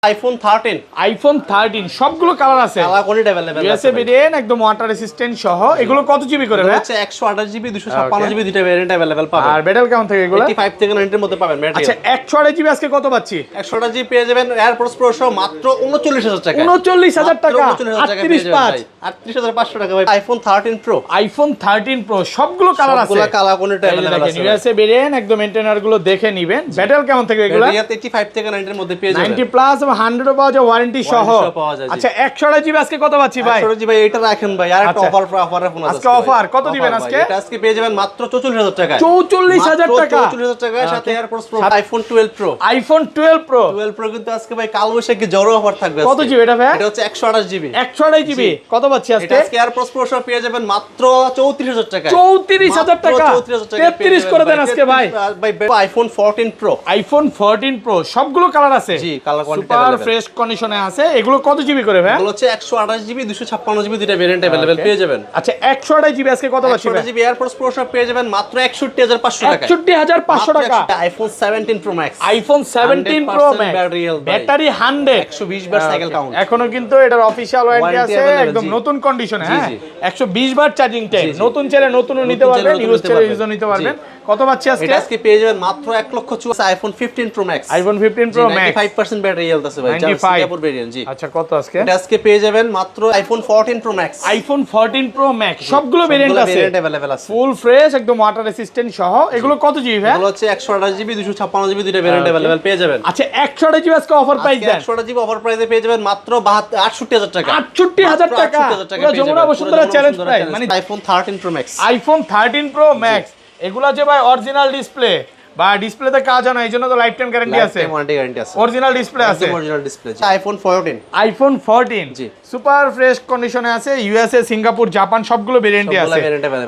IPhone 13 সবগুলো colour আছে, colour quality available আছে ইউএসএ ভেরিয়েন্ট, একদম ওয়াটার রেসিস্ট্যান্ট সহ। এগুলো কত জিবি করে ভাই? হচ্ছে 128 জিবি 256 জিবি দুটো ভেরিয়েন্ট अवेलेबल পাবেন। আর ব্যাটারি কেমন থাকে এগুলো? 85 থেকে 90 এর মধ্যে পাবেন ব্যাটারি। আচ্ছা 128 জিবি আজকে কত পাচ্ছি? 128 জিবি পেয়ে যাবেন এয়ারপডস প্রো সহ মাত্র 39000 টাকা। 39000 টাকা, 38500 টাকা ভাই। আইফোন 13 প্রো, আইফোন 13 প্রো সবগুলো কালার আছে, সবগুলো কালার কোয়ালিটি अवेलेबल আছে। ইউএসএ ভেরিয়েন্ট, একদম মেইনটেইনার গুলো দেখে নেবেন। ব্যাটারি কেমন থাকে এগুলো? ব্যাটারি 85 থেকে 90 এর মধ্যে পেয়ে যাবেন। 90 প্লাস এবং 100 পাওয়া যায় ওয়ারেন্টি সহ। আচ্ছা 128 জিবি আজকে কত পাচ্ছি ভাই? 128 জিবি এটা রাখেন ভাই, আর একটা অফার ফোন আছে আজকে। অফার কত দিবেন আজকে? এটা আজকে পেয়ে যাবেন মাত্র 44000 টাকা। 44000 টাকা, 44000 টাকার সাথে AirPods pro iPhone 12 pro. IPhone 12 pro 12 pro কিন্তু আজকে ভাই কালবৈশাখী জোরো অফার থাকবে। কত জিবি এটা ভাই? এটা হচ্ছে 128 জিবি। 128 জিবি কত পাচ্ছি আজকে? এটা আজকে এয়ারপডস প্রো সহ পেয়ে যাবেন মাত্র 34000 টাকা। 34000 টাকা, 33 করে দেন আজকে ভাই। ভাই আইফোন 14 প্রো, আইফোন 14 প্রো সবগুলো কালার আছে, জি কালার কোয়ালিটি সুপার ফ্রেশ কন্ডিশনে আছে। এগুলো কত জিবি করে ভাই? এগুলো হচ্ছে 128 জিবি 256 জিবি দুটো ভেরিয়েন্ট अवेलेबल পেয়ে যাবেন। আচ্ছা 128 জিবি আজকে কত পাচ্ছি ভাই? 128 জিবি এয়ারপডস প্রো সহ পেয়ে যাবেন মাত্র 61500 টাকা। 61500 টাকা। IPhone 17 pro Max, iPhone 17 pro max, battery 100, 120 বার সাইকেল কাউন্ট। এখনো কিন্তু এটার অফিশিয়াল ওয়ারেন্টি আছে, একদম নতুন কন্ডিশনে। হ্যাঁ 120 বার চার্জিং টাইম, নতুন ছেলে নতুনও নিতে পারবেন, ইউজ ছেলে ইউজও নিতে পারবেন। কত পাচ্ছি আজকে? এটা আজকে পেয়ে যাবেন মাত্র 1,84,000 iPhone 15 pro Max. IPhone 15 pro max 95% battery health আছে ভাই, সিঙ্গাপুর ভেরিয়েন্ট। জি আচ্ছা কত আজকে? এটা আজকে পেয়ে যাবেন মাত্র iPhone 14 Pro Max. IPhone 14 Pro max সবগুলো ভেরিয়েন্ট আছে, अवेलेबल আছে, ফুল ফ্রেশ, একদম ওয়াটার রেসিস্ট্যান্ট সহ। এগুলো কত জিবি ভাই? এগুলো হচ্ছে 128 জিবি 256 জিবি দুটো ভেরিয়েন্ট अवेलेबल পেয়ে যাবেন। আচ্ছা 128 জিবি আজকে অফার প্রাইস দেন। 128 জিবি অফার প্রাইসে পেয়ে যাবেন মাত্র 68000 টাকা। 68000 টাকা, পুরো যমুনা বসুন্ধরা চ্যালেঞ্জ প্রাইস। মানে iPhone 13 pro Max, iPhone 13 pro max এগুলা যে ভাই অরিজিনাল ডিসপ্লে বা ডিসপ্লেতে কাজ হয় না, এইজন্য তো লাইফ টাইম গ্যারান্টি আছে, ওয়ারেন্টি গ্যারান্টি আছে, অরিজিনাল ডিসপ্লে আছে, অরিজিনাল ডিসপ্লে। আইফোন 14, আইফোন 14 জি সুপার ফ্রেশ কন্ডিশনে আছে, ইউএসএ, সিঙ্গাপুর, জাপান সবগুলো ভেরিয়েন্টই আছে।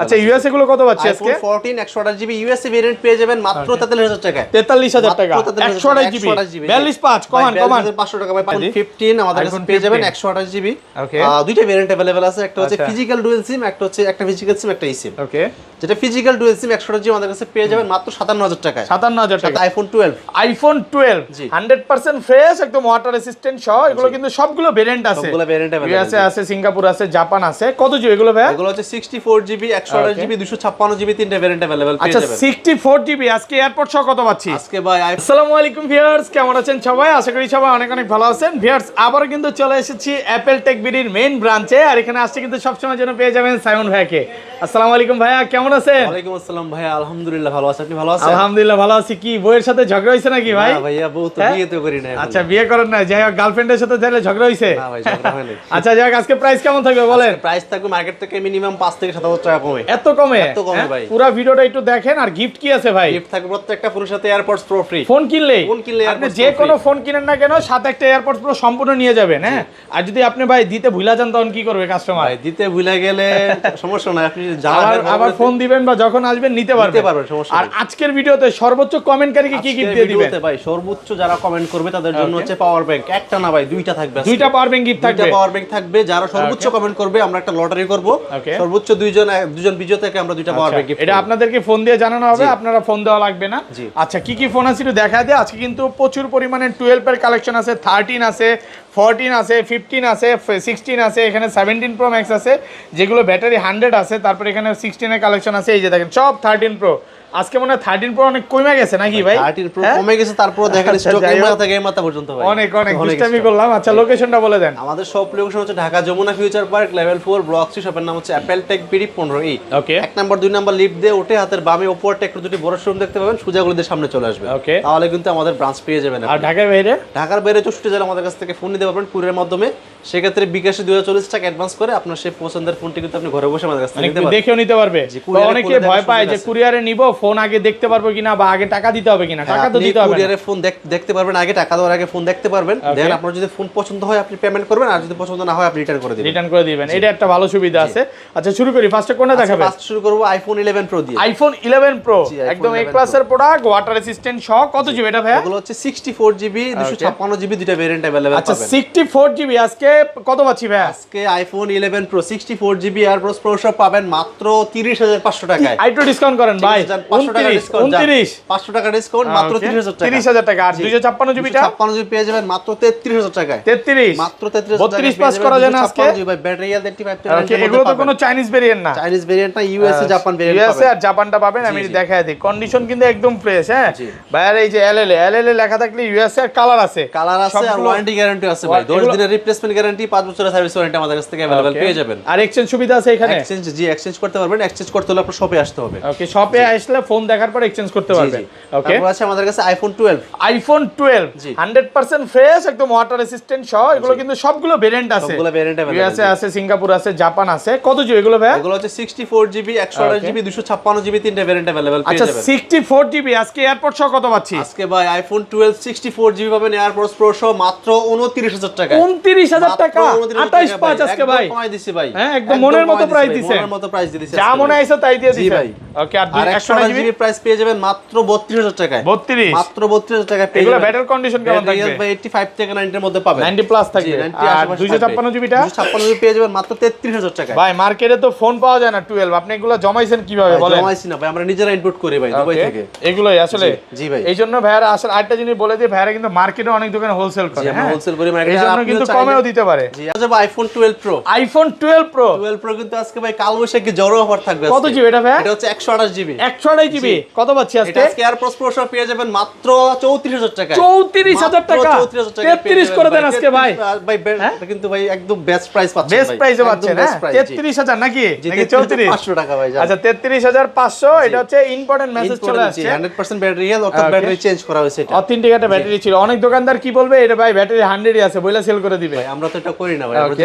আচ্ছা ইউএসএ গুলো কত পাচ্ছি আজকে? আইফোন 14 128 জিবি ইউএসএ ভেরিয়েন্ট পেয়ে যাবেন মাত্র 43000 টাকা। 43000 টাকা, 128 জিবি 42.5 কমান 500 টাকা ভাই। 15 আমাদের কাছে পেয়ে যাবেন 128 জিবি। ওকে দুইটা ভেরিয়েন্ট अवेलेबल আছে, একটা হচ্ছে ফিজিক্যাল ডুয়াল সিম, একটা হচ্ছে একটা ফিজিক্যাল সিম একটা ইসিম। ওকে যেটা ফিজিক্যাল ডুয়াল সিম 128 জিবি আমাদের কাছে পেয়ে যাবেন মাত্র 57000 টাকায়। 57000 টাকা। আইফোন 12, আইফোন 12 জি 100% ফ্রেশ, একদম ওয়াটার রেসিস্ট্যান্ট সহ। এগুলো কিন্তু সবগুলো ভেরিয়েন্ট আছে, সবগুলো ভেরিয়েন্ট अवेलेबल ইউএসএ আছে, সিঙ্গাপুর আছে, জাপান আছে। কত জিবি এগুলো ভাই? এগুলো হচ্ছে 64 জিবি 128 জিবি 256 জিবি তিনটা ভেরিয়েন্ট अवेलेबल পেয়ে যাবেন। আচ্ছা 64 জিবি আজকে এয়ারপোর্ট সহ কত পাচ্ছি আজকে ভাই? আসসালামু আলাইকুম ভিউয়ার্স, কেমন আছেন সবাই? আশা করি সবাই অনেক অনেক ভালো আছেন। ভিউয়ার্স আবারো কিন্তু চলে এসেছি অ্যাপল টেক বিডির মেইন ব্রাঞ্চে, আর এখানে আসছে কিন্তু সবসময় জন্য পেয়ে যাবেন সাইমন ভাইকে। আসসালামু আলাইকুম ভাইয়া, কেমন আছেন? ওয়ালাইকুম আসসালাম ভাইয়া, আলহামদুলিল্লাহ ভালো আছি, আপনি ভালো আছেন? আলহামদুলিল্লাহ ভালো আছি। কি বউয়ের সাথে ঝগড়া হইছে নাকি ভাই? না ভাইয়া, বউ তো বিয়ে তো করি না। আচ্ছা বিয়ে করেন না, যাই হোক গার্লফ্রেন্ডের সাথে তাহলে ঝগড়া হইছে? না ভাই ঝগড়া হয়নি। আচ্ছা যাই হোক, আজকে প্রাইস কেমন থাকবে বলেন? প্রাইস থাকবে মার্কেট থেকে মিনিমাম 5 থেকে 7000 টাকা কমে। এত কমে? এত কমে ভাই। পুরো ভিডিওটা একটু দেখেন। আর গিফট কি আছে ভাই? গিফট থাকবে প্রত্যেকটা ফোনের সাথে এয়ারপডস প্রো ফ্রি। ফোন কিনলে আপনি AirPods যে Pro কোনো free। ফোন কিনেন না কেন, সাথে একটা এয়ারপডস প্রো সম্পূর্ণ নিয়ে যাবেন। হ্যাঁ আর যদি আপনি ভাই দিতে ভুলা যান তখন কি করবে কাস্টমার? ভাই দিতে ভুলে গেলে সমস্যা নাই, আপনি আবার ফোন দিবেন বা যখন আসবেন নিতে পারবেন, সমস্যা আর নেই। আজকের ভিডিওতে সর্বোচ্চ কমেন্টকারীকে কি গিফট দিয়ে দিবেন? ভাই সর্বোচ্চ যারা কমেন্ট করবে তাদের জন্য হচ্ছে পাওয়ার ব্যাংক, একটা না ভাই দুইটা থাকবে। দুইটা পাওয়ার ব্যাংক গিফট থাকবে, দুইটা পাওয়ার ব্যাংক থাকবে। যারা সর্বোচ্চ কমেন্ট করবে আমরা একটা লটারি করব, সর্বোচ্চ দুইজন বিজেতাকে আমরা দুইটা পাওয়ার ব্যাংক গিফট। এটা আপনাদেরকে ফোন দিয়ে জানানো হবে, আপনারা ফোন দেওয়া লাগবে না। আচ্ছা কি কি ফোন আছে একটু দেখায় দেয়। আজকে কিন্তু প্রচুর পরিমাণে 12 এর কালেকশন আছে, 13 আছে, 14 আছে, 15 আছে, 16 আছে, এখানে 17 প্রো ম্যাক্স আছে যেগুলো ব্যাটারি 100 আছে। তারপর এখানে 16 এর কালেকশন আছে, এই যে দেখেন সব 13 প্রো। আজকে মনে হয় 13 প্রো অনেক কমে গেছে নাকি ভাই? 13 প্রো কমে গেছে, তারপর দেখেন স্টক এই মাথা থেকে এই মাথা পর্যন্ত ভাই অনেক দুষ্টামি করলাম। আচ্ছা লোকেশনটা বলে দেন। আমাদের সব লোকেশন হচ্ছে Dhaka Jamuna future park level 4 block 3, শপের নাম হচ্ছে Apple Tech BD 15E। Okay 1 number 2 number lift দিয়ে উঠে হাতের বামে উপর টেক দুটি বড় শোরুম দেখতে পাবেন, সোজা গলিতে সামনে চলে আসবে। ওকে তাহলে কিন্তু আমাদের ব্রাঞ্চ পেয়ে যাবেন। আর ঢাকার বাইরে? ঢাকার বাইরে 64 জেলা আমাদের কাছ থেকে ফোন নিতে পারবেন কুরিয়ারের মাধ্যমে। সেক্ষেত্রে বিকাশে 240 টাকা অ্যাডভান্স করে আপনার সেই পছন্দের ফোনটি কিন্তু আপনি ঘরে বসে আমাদের কাছ থেকে নিতে পারবেন, দেখেও নিতে পারবে। অনেকে ভয় পায় যে কুরিয়ারে নিব, ফোন আগে দেখতে পারবো কিনা বা আগে টাকা দিতে হবে কিনা। টাকা তো দিতে হবে, কুরিয়ারে ফোন দেখতে পারবেন, আগে টাকা দেওয়ার আগে ফোন দেখতে পারবেন। দেন আপনার যদি ফোন পছন্দ হয় আপনি পেমেন্ট করবেন, আর যদি পছন্দ না হয় আপনি রিটার্ন করে দিবেন। এটা একটা ভালো সুবিধা আছে। আচ্ছা শুরু করি, ফার্স্টে কোনটা দেখাবেন? ফার্স্ট শুরু করব আইফোন 11 প্রো দিয়ে। আইফোন 11 প্রো একদম এ ক্লাসের প্রোডাক্ট, ওয়াটার রেসিস্ট্যান্ট সহ। কত জিবি এটা ভাই? এগুলো হচ্ছে 64 জিবি 256 জিবি দুটো ভেরিয়েন্ট अवेलेबल পাবেন। আচ্ছা 64 জিবি আজকে কত পাচ্ছি ভাই? আজকে iPhone 11 pro 64 GB AirPods pro সব পাবেন মাত্র 30500 টাকায়। আইটো ডিসকাউন্ট করেন ভাই, 500 টাকা ডিসকাউন্ট 500 টাকা ডিসকাউন্ট মাত্র 30000 টাকা 30000 টাকা আর 256 জিবিটা 256 জিবি পেয়ে যাবেন মাত্র 33000 টাকায় 33 মাত্র 33000 টাকায় 32 পাস করা যায় না আজকে ভাই ব্যাটারি হেলথ 85 ওকে এগুলো তো কোনো চাইনিজ ভেরিয়েন্ট না চাইনিজ ভেরিয়েন্ট না ইউএসএ জাপান ভেরিয়েন্ট পাবেন ইউএসএ আর জাপানটা পাবেন আমি দেখায় দিই কন্ডিশন কিন্তু একদম ফ্রেশ হ্যাঁ ভাই এই যে এলএলএ লেখা থাকলে ইউএসএ আর কালার আছে আর ওয়ারেন্টি গ্যারান্টি আছে ভাই 10 দিনের রিপ্লেসমেন্ট গ্যারান্টি 5 বছরের সার্ভিস ওয়ারেন্টি আমাদের কাছ থেকে अवेलेबल পেয়ে যাবেন আর এক্সচেঞ্জ সুবিধা আছে এখানে এক্সচেঞ্জ করতে পারবেন এক্সচেঞ্জ করতে হলে আপনার শপে আসতে হবে ওকে শপে আসলে ফোন দেখার পর এক্সচেঞ্জ করতে পারবেন ওকে তারপর আছে আমাদের কাছে আইফোন 12 100% ফ্রেশ একদম ওয়াটার রেসিস্ট্যান্ট সহ এগুলো কিন্তু সবগুলো ভেরিয়েন্ট আছে সবগুলো ভেরিয়েন্ট अवेलेबल ইউএসএ আছে সিঙ্গাপুর আছে জাপান আছে কত জিবি এগুলো ভাই এগুলো হচ্ছে 64 জিবি 128 জিবি 256 জিবি তিনটা ভেরিয়েন্ট अवेलेबल পেয়ে আচ্ছা যাবেন 64 জিবি আজকে এয়ারপোর্ট সহ কত পাচ্ছি আজকে ভাই আইফোন 12 64 জিবি পাবেন এয়ারপোর্টস প্রো সহ মাত্র 29000 টাকা 29000 টাকা 28 পাঁচ আজকে ভাই কমাই দিছি ভাই হ্যাঁ একদম মনের মতো প্রাইস দিছেন মনের মতো প্রাইস দিয়েছি যা মনে আইছে তাই দিয়ে দিছেন ভাই ওকে আর 128 জিবি প্রাইস পেয়ে যাবেন মাত্র 32000 টাকায় 32 মাত্র 32000 টাকায় পেয়ে এগুলো যাবেন ব্যাটারি কন্ডিশন কেমন থাকবে ভাই 85 থেকে 90 এর মধ্যে পাবেন 90 প্লাস থাকবে আর 256 জিবিটা 256 জিবি পেয়ে যাবেন মাত্র 33000 টাকায় ভাই মার্কেটে তো ফোন পাওয়া যায় না 12 আপনি এগুলো জমাইছেন কিভাবে বলেন জমাইছি না ভাই আমরা নিজেরা ইনপুট করি ভাই দুবাই থেকে এগুলোই আসলে জি ভাই এইজন্য ভাইরা আসলে আরেকটা জিনিস বলে দিই ভাইরা কিন্তু মার্কেটে অনেক দোকানে হোলসেল করে হ্যাঁ হোলসেল করে মার্কেটে এইজন্য কিন্তু কমেও দিতে পারে জি আচ্ছা iPhone 12 pro iPhone 12 pro 12 pro কিন্তু আজকে ভাই কালবৈশাখী জড়ো অফার থাকবে কত জিবি এটা ভাই এটা হচ্ছে 128 জিবি 128 জিবি কত পাচ্ছি আজকে এটা আজকে এয়ারপোর্টস প্রো সহ পেয়ে যাবেন মাত্র 34000 টাকা 34000 টাকা 33 করে দেন আজকে ভাই ভাই এটা কিন্তু ভাই একদম বেস্ট প্রাইস পাচ্ছেন বেস্ট প্রাইসে পাচ্ছেন হ্যাঁ 33000 নাকি নাকি 500 টাকা ভাই আচ্ছা 33500 এটা হচ্ছে ইম্পর্টেন্ট মেসেজ চলে আসছে 100% ব্যাটারি হেলথ অর্থাৎ ব্যাটারি চেঞ্জ করা হয়েছে এটা অথেন্টিকেট ব্যাটারি ছিল অনেক দোকানদার কি বলবে এটা ভাই ব্যাটারি 100 ই আছে বইলা সেল করে দিবে ভাই আমরা তো এটা করি না ভাই আমরা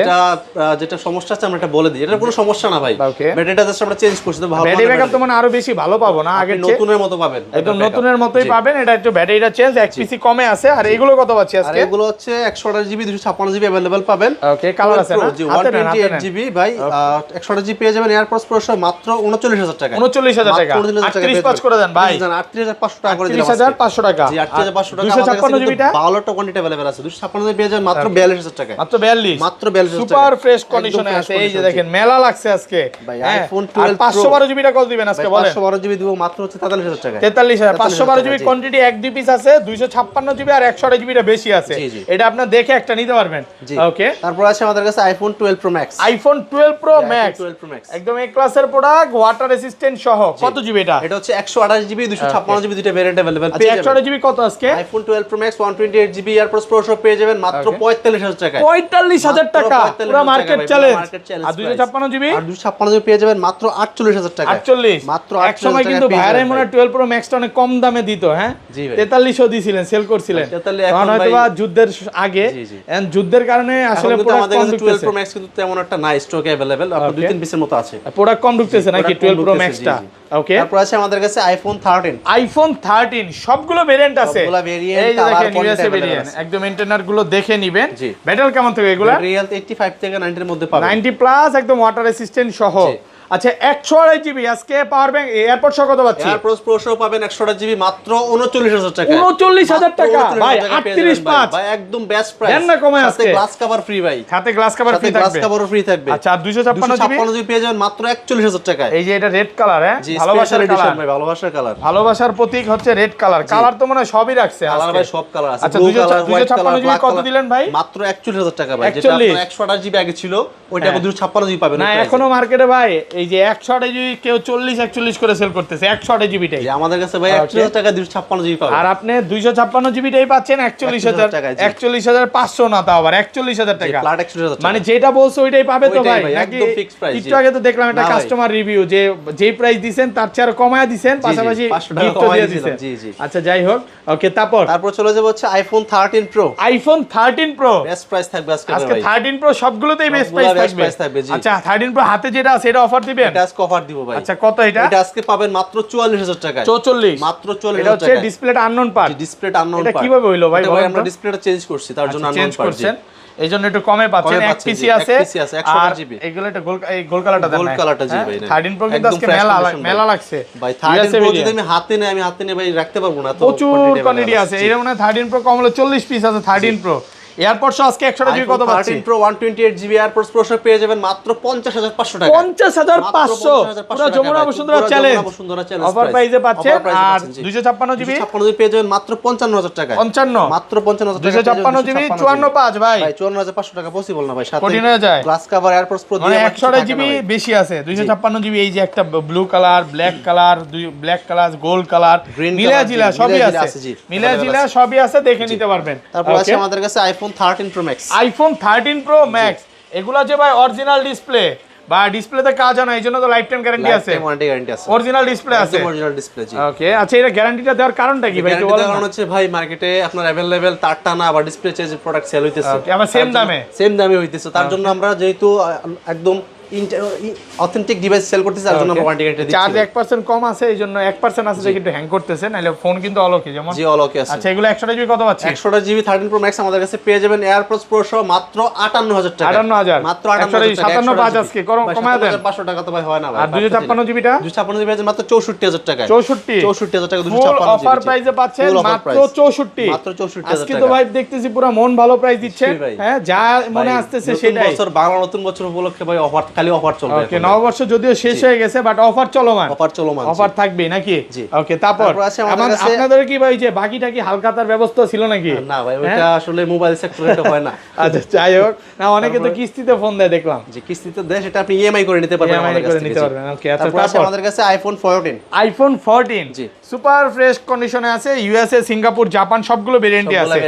যেটা সমস্যা আছে আমরা এটা বলে দিই এটা কোনো সমস্যা না ভাই ব্যাটারিটা জাস্ট আমরা চেঞ্জ করছি তো ভালো ব্যাটারি ব্যাকআপ তো মানে আরো বেশি ভালো পাবো না আগে নতুনের মতো পাবেন একদম নতুনের মতোই পাবেন এটা একটু ব্যাটারিটা চেঞ্জ এক পিসি কমে আছে আর এগুলো কত পাচ্ছি আজকে এগুলো হচ্ছে 128 জিবি 256 জিবি अवेलेबल পাবেন ওকে কালার আছে না 128 জিবি ভাই 128 জিবি পেয়ে যাবেন এয়ারপোর্টস প্রো সহ মাত্র 39000 টাকা 39000 টাকা 38 পাঁচ করে দেন ভাই 38500 টাকা করে দিলাম 38500 টাকা জি 38500 টাকা 256 জিবিটা ভালো একটা কোয়ান্টিটি अवेलेबल আছে 256 জিবি পেয়ে যাবেন মাত্র 42000 টাকা মাত্র 42 মাত্র 42000 টাকা সুপার ফ্রেশ কন্ডিশনে আছে এই যে দেখেন মেলা লাগছে আজকে ভাই আইফোন 12 512 জিবিটা কত দিবেন আজকে বলেন 512 জিবি দিব মাত্র হচ্ছে 43000 টাকা 43000 512 জিবি কোয়ান্টিটি এক দুই পিস আছে 256 জিবি আর 128 জিবিটা বেশি আছে এটা আপনি দেখে একটা নিতে পারবেন ওকে তারপর আছে আমাদের কাছে iPhone 12 pro Max iPhone 12 pro max একদম এ ক্লাসের প্রোডাক্ট ওয়াটার রেসিস্ট্যান্ট সহ কত জিবি এটা হচ্ছে 128 জিবি 256 জিবি দুটো ভেরিয়েন্ট अवेलेबल পেয়ে যাবেন 128 জিবি কত আজকে iPhone 12 pro Max 128 GB airports pro সহ পেয়ে যাবেন মাত্র 45000 টাকা 45000 টাকা পুরো মার্কেট চ্যালেঞ্জ আর 256 জিবি আর 256 জিবি পেয়ে যাবেন মাত্র 48000 টাকা 48 মাত্র এক সময় কিন্তু ভাইরাই মনে 12 প্রো ম্যাক্সটা অনেক কম দামে দিত হ্যাঁ 4300 দিছিলেন সেল করছিলেন কারণ হয়তো বা যুদ্ধের আগে এন্ড যুদ্ধের কারণে আসলে প্রোডাক্ট কম ঢুকতেছে 12 প্রো ম্যাক্স কিন্তু তেমন একটা নাই স্টকে अवेलेबल আপনার দুই তিন পিসের মতো আছে প্রোডাক্ট কম ঢুকতেছে নাকি 12 প্রো ম্যাক্সটা ওকে তারপর আছে আমাদের কাছে আইফোন 13 সবগুলো ভেরিয়েন্ট আছে সবগুলো ভেরিয়েন্ট এই যে দেখেন ইউএসএ ভেরিয়েন্ট একদম ইন্টারনাল গুলো দেখে নেবেন ব্যাটারি কেমন থাকে এগুলা রিয়েল 85 থেকে 90 এর মধ্যে পাবেন 90 প্লাস একদম ওয়াটার রেসিস্ট্যান্ট সহ আচ্ছা 128 জিবি আজকে পাওয়ার ব্যাংক এয়ারপোর্ট সহ কত পাচ্ছি এয়ারপোর্টস প্রো সহ পাবেন 128 জিবি মাত্র 39000 টাকা 39000 টাকা ভাই 38 ভাই একদম বেস্ট প্রাইস দেন না কমে আজকে সাথে গ্লাস কভার ফ্রি ভাই সাথে গ্লাস কভার ফ্রি থাকবে গ্লাস কভারও ফ্রি থাকবে আচ্ছা 256 জিবি পেয়ে যাবেন মাত্র 41000 টাকা এই যে এটা রেড কালার হ্যাঁ ভালোবাসার এডিশন ভাই ভালোবাসার কালার ভালোবাসার প্রতীক হচ্ছে রেড কালার কালার তো মনে হয় সবই রাখছে কালার ভাই সব কালার আছে আচ্ছা 256 জিবি কত দিলেন ভাই মাত্র 41000 টাকা ভাই যেটা 128 জিবি আগে ছিল ওইটা 256 জিবি পাবেন না এখনো মার্কেটে ভাই এই যে 128 জিবি কেউ 40 41 করে সেল করতেছে 128 জিবিটাই আমাদের কাছে ভাই 41000 টাকা 256 জিবি পাবেন আর আপনি 256 জিবিটাই পাচ্ছেন 41500 না তাও আবার 41000 টাকা ফ্ল্যাট 41000 টাকা মানে যেটা বলছো ওইটাই পাবে তো ভাই নাকি একদম ফিক্স প্রাইস একটু আগে তো দেখলাম একটা কাস্টমার রিভিউ যে যেই প্রাইস দিবেন তার চেয়ে আরো কমায়া দিবেন পাশাপাশি গিফট দিয়ে দিবেন জি জি আচ্ছা যাই হোক ওকে তারপর চলে যাব হচ্ছে iPhone 13 pro iPhone 13 pro best price থাকবে আজকে আজকে 13 প্রো সবগুলোতেই বেস্ট প্রাইস থাকবে আচ্ছা 13 প্রো হাতে যেটা আছে এটা অফার দিবেন এটা আজকে অফার দিব ভাই আচ্ছা কত এটা আজকে পাবেন মাত্র 44000 টাকা 44 মাত্র 44000 টাকা এটা হচ্ছে ডিসপ্লেটা আননোন পার্ট ডিসপ্লেটা আননোন পার্ট এটা কিভাবে হইলো ভাই বলেন আমরা ডিসপ্লেটা চেঞ্জ করছি তার জন্য আননোন পার্ট করছেন এইজন্য একটু কমে পাচ্ছেন এক পিসি আছে 128 জিবি এগুলো এটা গোল কালারটা দেন গোল কালারটা জি ভাই 13 প্রো কিন্তু আজকে মেলা লাগছে ভাই 13 প্রো যদি আমি হাতে নেই ভাই রাখতে পারবো না তো প্রচুর কোয়ান্টিটি আছে এর মানে 13 প্রো কম হলো 40 পিস আছে 13 প্রো এয়ারপডস আজকে 100 জিবি কত পাচ্ছি? 13 Pro 128 জিবি এয়ারপডস প্রো পেয়ে যাবেন মাত্র 50500 টাকা। 50500 পুরো যমুনা বসুন্ধরা চ্যালেঞ্জ অফার প্রাইসে পাচ্ছেন। আর 256 জিবি 256 জিবি পেয়ে যাবেন মাত্র 55000 টাকা। 55 মাত্র 55000 টাকা। 256 জিবি 54.5 ভাই 54500 টাকা পসিবল না ভাই, সাথে কঠিন হয়ে যায়। গ্লাস কভার এয়ারপডস প্রো মানে 100 জিবি বেশি আছে। 256 জিবি এই যে একটা blue colour, black colour, black colour, gold colour, মিলাজিলা সবই আছে, মিলাজিলা সবই আছে, দেখে নিতে পারবেন। তারপর আছে আমাদের কাছে iPhone 13 pro Max. IPhone 13 pro max এগুলা যে ভাই অরিজিনাল ডিসপ্লে বা ডিসপ্লেতে কাজ হয় না, এই জন্য তো লাইফ টাইম গ্যারান্টি আছে, অরিজিনাল ডিসপ্লে আছে, অরিজিনাল ডিসপ্লে। জি ওকে। আচ্ছা এটা গ্যারান্টিটা দেওয়ার কারণটা কি ভাই একটু বলেন? কারণ হচ্ছে ভাই মার্কেটে আপনার अवेलेबल তারটা না বা ডিসপ্লে চেঞ্জ প্রোডাক্ট সেল হইতেছে, ওকে, আবার সেম দামে হইতেছে। তার জন্য আমরা যেহেতু একদম অথেন্টিক ডিভাইস সেল করতেছি, তার জন্য আমরা ওয়ারেন্টি গ্যারান্টি দিচ্ছি। চার্জ 1% কম আছে, এই জন্য 1% আছে যে কিন্তু হ্যাং করতেছে, নাইলে ফোন কিন্তু অলকে যেমন। জি অলকে আছে। আচ্ছা এগুলো 100 জিবি কত পাচ্ছি? 100 জিবি 13 প্রো ম্যাক্স আমাদের কাছে পেয়ে যাবেন এয়ারপডস প্রো সহ মাত্র 58000 টাকা। 58000 মাত্র 58000 টাকা। 57 আজকে কমায় দেন। 500 টাকা তো ভাই হয় না ভাই। আর 256 জিবিটা 256 জিবি আছে মাত্র 64000 টাকা। 64000 টাকা 256 জিবি অফার প্রাইসে পাচ্ছেন মাত্র 64। মাত্র 64000 আজকে তো ভাই দেখতেছি পুরো মন ভালো প্রাইস দিচ্ছেন। হ্যাঁ যা মনে আসতেছে সেটাই। বছর বাংলা নতুন বছর উপলক্ষে ভাই অফার, খালি অফার চলবে। ওকে নববর্ষ যদিও শেষ হয়ে গেছে বাট অফার চলমান, অফার থাকবে নাকি? ওকে। তারপর আপনাদের কি ভাই যে বাকিটা কি হালখাতার ব্যবস্থা ছিল নাকি? না ভাই ওটা আসলে মোবাইল সেক্টরে এটা হয় না। আচ্ছা যাই হোক, না অনেকে তো কিস্তিতে ফোন দেয় দেখলাম। যে কিস্তিতে দেয় সেটা আপনি ইএমআই করে নিতে পারবেন আমাদের কাছ থেকে। ওকে। আচ্ছা তারপর আমাদের কাছে আইফোন 14। আইফোন 14 জি সুপার ফ্রেশ কন্ডিশনে আছে, ইউএসএ, সিঙ্গাপুর, জাপান সবগুলো ভেরিয়েন্টে আছে।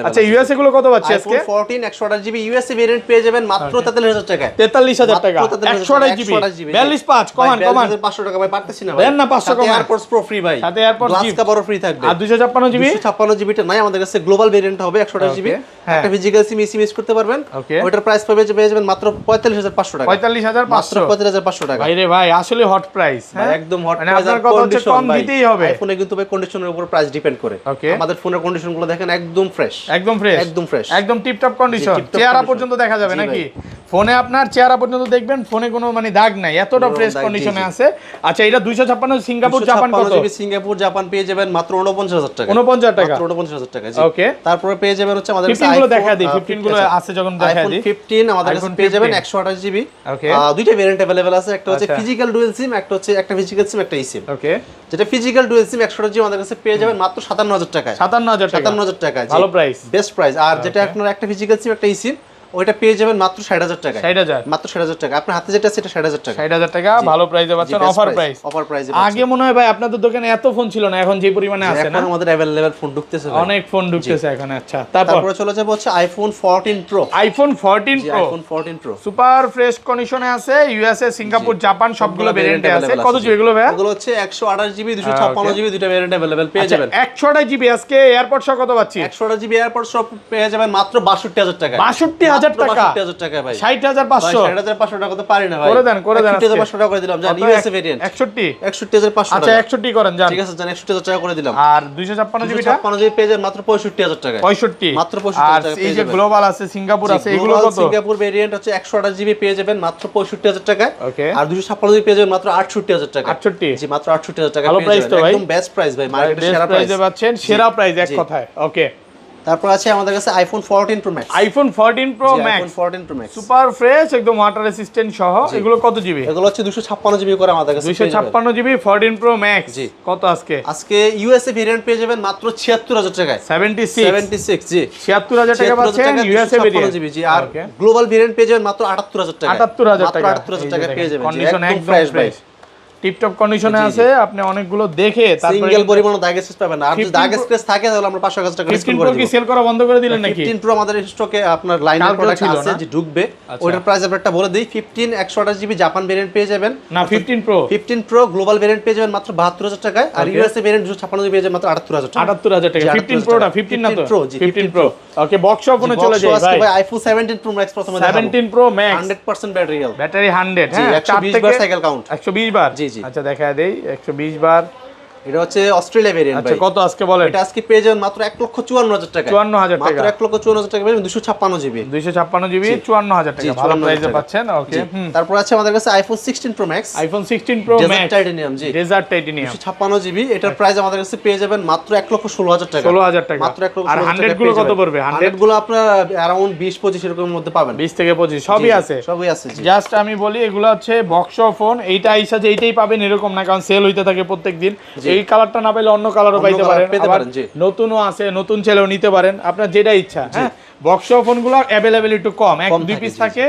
আচ্ছা ইউএসএ গুলো কত পাচ্ছি আজকে? আইফোন 14 128 জিবি ইউএসএ ভেরিয়েন্ট পেয়ে যাবেন মাত্র 43000 টাকায়। 43000 টাকা 128 জিবি 425 কমান 500 টাকা ভাই পারতেছি না ভাই। দেন না 500 কমান। এয়ারপডস প্রো ফ্রি ভাই, সাথে এয়ারপডস গ্লাস কভারও ফ্রি থাকবে। আর 256 জিবি 256 জিবিটা নাই আমাদের কাছে, গ্লোবাল ভেরিয়েন্ট হবে 128 জিবি। একটা ফিজিক্যাল সিম ইউজ করতে পারবেন। ওটার প্রাইস পেয়ে যাবেন মাত্র 45500 টাকা। 45500 45500 টাকা। ভাই রে ভাই আসলে হট প্রাইস। হ্যাঁ একদম হট মানে প্রাইস। আপনার কথা হচ্ছে কম দিতেই হবে। আইফোনে কিন্তু ভাই কন্ডিশনের উপর প্রাইস ডিপেন্ড করে। আমাদের ফোনের কন্ডিশনগুলো দেখেন একদম ফ্রেশ, একদম ফ্রেশ, একদম ফ্রেশ, একদম টিপটপ কন্ডিশন। চেহারা পর্যন্ত দেখা যাবে নাকি? ফোনে আপনার চেহারা পর্যন্ত দেখবেন, ফোনে কোনো মানে দাগ নাই, এতটা ফ্রেশ কন্ডিশনে আছে। আচ্ছা এটা 256 সিঙ্গাপুর জাপান কত? সিঙ্গাপুর জাপান পেয়ে যাবেন মাত্র 49000 টাকা। 49000 টাকা, মাত্র 49000 টাকা। জি ওকে। তারপরে পেয়ে যাবেন হচ্ছে আমাদের 15 গুলো দেখা দিই, 15 গুলো আছে যখন দেখা দিই। 15 আমাদের কাছে পেয়ে যাবেন 128 জিবি। ওকে। দুইটা ভেরিয়েন্ট अवेलेबल আছে, একটা হচ্ছে ফিজিক্যাল ডুয়াল সিম, একটা হচ্ছে একটা ফিজিক্যাল সিম একটা ইসিম। ওকে। যেটা ফিজিক্যাল ডুয়াল সিম 128 জিবি আমাদের কাছে পেয়ে যাবেন মাত্র 57000 টাকায়। 57000 টাকা। ভালো প্রাইস, বেস্ট প্রাইস। আর যেটা আপনার একটা ফিজিক্যাল সিম একটা ইসিম ওইটা পেয়ে যাবেন মাত্র 60000 টাকা। 60000 মাত্র 60000 টাকা। আপনার হাতে যেটা আছে এটা 60000 টাকা। 60000 টাকা ভালো প্রাইসে পাচ্ছেন, অফার প্রাইস। অফার প্রাইসে আগে মনে হয় ভাই আপনাদের দোকানে এত ফোন ছিল না, এখন যে পরিমাণে আছে না, এখন আমাদের अवेलेबल ফোন ঢুকতেছে ভাই, অনেক ফোন ঢুকতেছে এখন। আচ্ছা তারপরে চলে যাব হচ্ছে iPhone 14 pro. IPhone 14 pro, iPhone 14 pro super fresh কন্ডিশনে আছে, ইউএসএ, সিঙ্গাপুর, জাপান সবগুলো ভেরিয়েন্টে আছে। কত জিবি এগুলো ভাই? এগুলো হচ্ছে 128 জিবি 256 জিবি দুটো ভেরিয়েন্ট अवेलेबल পেয়ে যাবেন। 128 জিবি আজকে এয়ারপড সহ কত পাচ্ছি? 128 জিবি এয়ারপড সহ পেয়ে যাবেন মাত্র 62000 টাকা। 62000 টাকা, 62000 টাকা ভাই। 60500 60500 টাকা তো পারি না ভাই। করে দেন 60500 টাকা করে দিলাম জান। USA variant 61500। আচ্ছা 61 করেন জান। ঠিক আছে জান, 61000 টাকা করে দিলাম। আর 256 জিবিটা 256 জিবি পেয়ে যাবেন মাত্র 65000 টাকা। 65 মাত্র 65000 টাকা। এই যে গ্লোবাল আছে, সিঙ্গাপুর আছে, এগুলো কত? সিঙ্গাপুর ভেরিয়েন্ট হচ্ছে 128 জিবি পেয়ে যাবেন মাত্র 65000 টাকা। ওকে। আর 256 জিবি পেয়ে যাবেন মাত্র 68000 টাকা। 68 জি মাত্র 68000 টাকা ভালো প্রাইস তো ভাই, একদম বেস্ট প্রাইস ভাই, মার্কেটে সেরা প্রাইস পাচ্ছেন, সেরা প্রাইস এক কথায়। ওকে। তারপর আছে আমাদের কাছে iPhone 14 Pro Max. IPhone 14 Pro Max, iPhone 14 Pro max super fresh একদম ওয়াটার রেসিস্ট্যান্ট সহ। এগুলো কত জিবি? এগুলো হচ্ছে 256 জিবি করে আমাদের কাছে 256 জিবি 14 প্রো ম্যাক্স। জি কত আজকে? আজকে ইউএসএ ভেরিয়েন্ট পেয়ে যাবেন মাত্র 76000 টাকায়। 76 জি 76000 টাকা পাচ্ছেন ইউএসএ ভেরিয়েন্ট। জিবি জি। আর গ্লোবাল ভেরিয়েন্ট পেয়ে যাবেন মাত্র 78000 টাকা। 78000 টাকা, 78000 টাকা পেয়ে যাবেন। কন্ডিশন একদম ফ্রেশ, টিপটপ কন্ডিশনে আছে। আপনি অনেকগুলো দেখে তারপরে সিঙ্গেল পরিমাণ দাগ স্ক্র্যাচ পাবেন না। আর যদি দাগ স্ক্র্যাচ থাকে তাহলে আমরা 500 টাকা ডিসকাউন্ট করে দেব। 15 কি সেল করা বন্ধ করে দিলেন নাকি? 15 প্রো আমাদের স্টকে আপনার লাইনের প্রোডাক্ট আছে যে ঢুকবে, ওটার প্রাইস আপনারটা বলে দেই। 15 128 জিবি জাপান ভেরিয়েন্ট পেয়ে যাবেন না 15 প্রো গ্লোবাল ভেরিয়েন্ট পেয়ে যাবেন মাত্র 72000 টাকায়। আর ইউএসএ ভেরিয়েন্ট 256 জিবি পেয়ে যাবেন মাত্র 78000 টাকা। 78000 টাকা। 15 প্রোটা 15 না তো 15 প্রো। ওকে বক্স ফোনে চলে যাই ভাই। আইফোন 17 প্রো ম্যাক্স প্রথমে দেখাবো। 17 pro max 100% battery health, battery 100। হ্যাঁ 120 বার সাইকেল কাউন্ট। 120 বার। জি জি। আচ্ছা দেখা দেই 120 বার এটা হচ্ছে অস্ট্রেলিয়া ভেরিয়েন্ট আচ্ছা কত আজকে বলেন? এটা আজকে পেয়ে যাবেন মাত্র 1,54,000 টাকা। 54,000 টাকা, মাত্র 1,54,000 টাকা পেয়ে 256 জিবি 54,000 টাকা, ভালো প্রাইসে পাচ্ছেন। ওকে, তারপর আছে আমাদের কাছে iPhone 16 Pro Max, iPhone 16 Pro Max titanium, জি ডেজার্ট টাইটানিয়াম 256 জিবি। এটার প্রাইস আমাদের কাছে পেয়ে যাবেন মাত্র 1,16,000 টাকা। 16,000 টাকা। মাত্র 1,16,000 আর 100 গুলো কত পড়বে? 100 গুলো আপনার अराउंड 20-25 এরকমের মধ্যে পাবেন। 20 থেকে 25 সবই আছে, সবই আছে। জি জাস্ট আমি বলি এগুলো হচ্ছে বক্স ফোন, এইটা আইসা যে এইটাই পাবেন এরকম না, কারণ সেল হইতে থাকে প্রত্যেকদিন। এই কালারটা না পেলে অন্য কালারও পাইতে পারেন, নতুনও আছে, নতুন ছেলেও নিতে পারেন, আপনার যেটা ইচ্ছা। হ্যাঁ, বক্স ফোনগুলো अवेलेबल একটু কম, 1-2 পিস থাকে,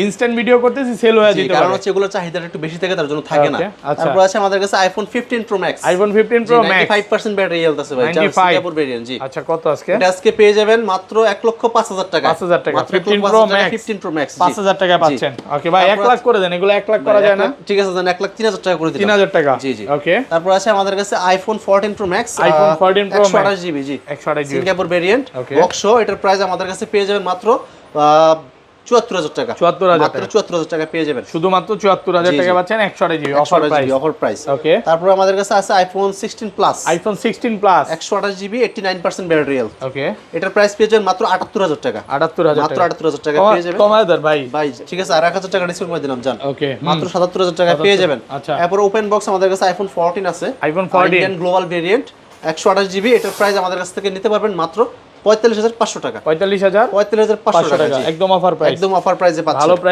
ইনস্ট্যান্ট ভিডিও করতেছি সেল হয়ে যেতে পারে, কারণ হচ্ছে এগুলোর চাহিদাটা একটু বেশি থাকে, তার জন্য থাকে না। তারপর আছে আমাদের কাছে iPhone 15 pro Max, iPhone 15 pro max 95% battery health আছে ভাই, সিঙ্গাপুর ভেরিয়েন্ট। জি আচ্ছা কত আজকে? এটা আজকে পেয়ে যাবেন মাত্র 1,05,000 টাকা। 5,000 টাকা 15 প্রো ম্যাক্স 5,000 টাকা পাচ্ছেন। ওকে ভাই 1 লাখ করে দেন, এগুলো 1 লাখ করা যায় না? ঠিক আছে, দেন 1,03,000 টাকা করে দিন। 3,000 টাকা। জি জি ওকে, তারপর আছে আমাদের কাছে iPhone 14 Pro Max, iPhone 14 Pro Max 128 GB, জি 128 জিবি সিঙ্গাপুর ভেরিয়েন্ট বক্স। এটার প্রাইস আমাদের কাছে পেয়ে যাবেন মাত্র 74,000 টাকা। 74,000 টাকা, 74,000 টাকা পেয়ে যাবেন, শুধুমাত্র 74,000 টাকা পাচ্ছেন 128 জিবি অফার প্রাইস। ওকে, তারপর আমাদের কাছে আছে iPhone 16 plus, iPhone 16 plus 128 GB 89% battery health. Okay, এটার প্রাইস পেয়ে যাবেন মাত্র 78,000 টাকা। 78,000 মাত্র 78,000 টাকা পেয়ে যাবেন। কমায় দেন ভাই। ভাই ঠিক আছে, আর 1,000 টাকা ডিসকাউন্ট করে দিলাম জান। ওকে, মাত্র 77,000 টাকা পেয়ে যাবেন। আচ্ছা, এরপর ওপেন বক্স আমাদের কাছে আইফোন 14 আছে, আইফোন 14 গ্লোবাল ভেরিয়েন্ট 128 জিবি। এটার প্রাইস আমাদের কাছ থেকে নিতে পারবেন মাত্র 45,500 টাকা। 45,500 টাকা, একদম অফার প্রাইস, একদম অফার প্রাইসে পাচ্ছেন। ভালো প্রাইস।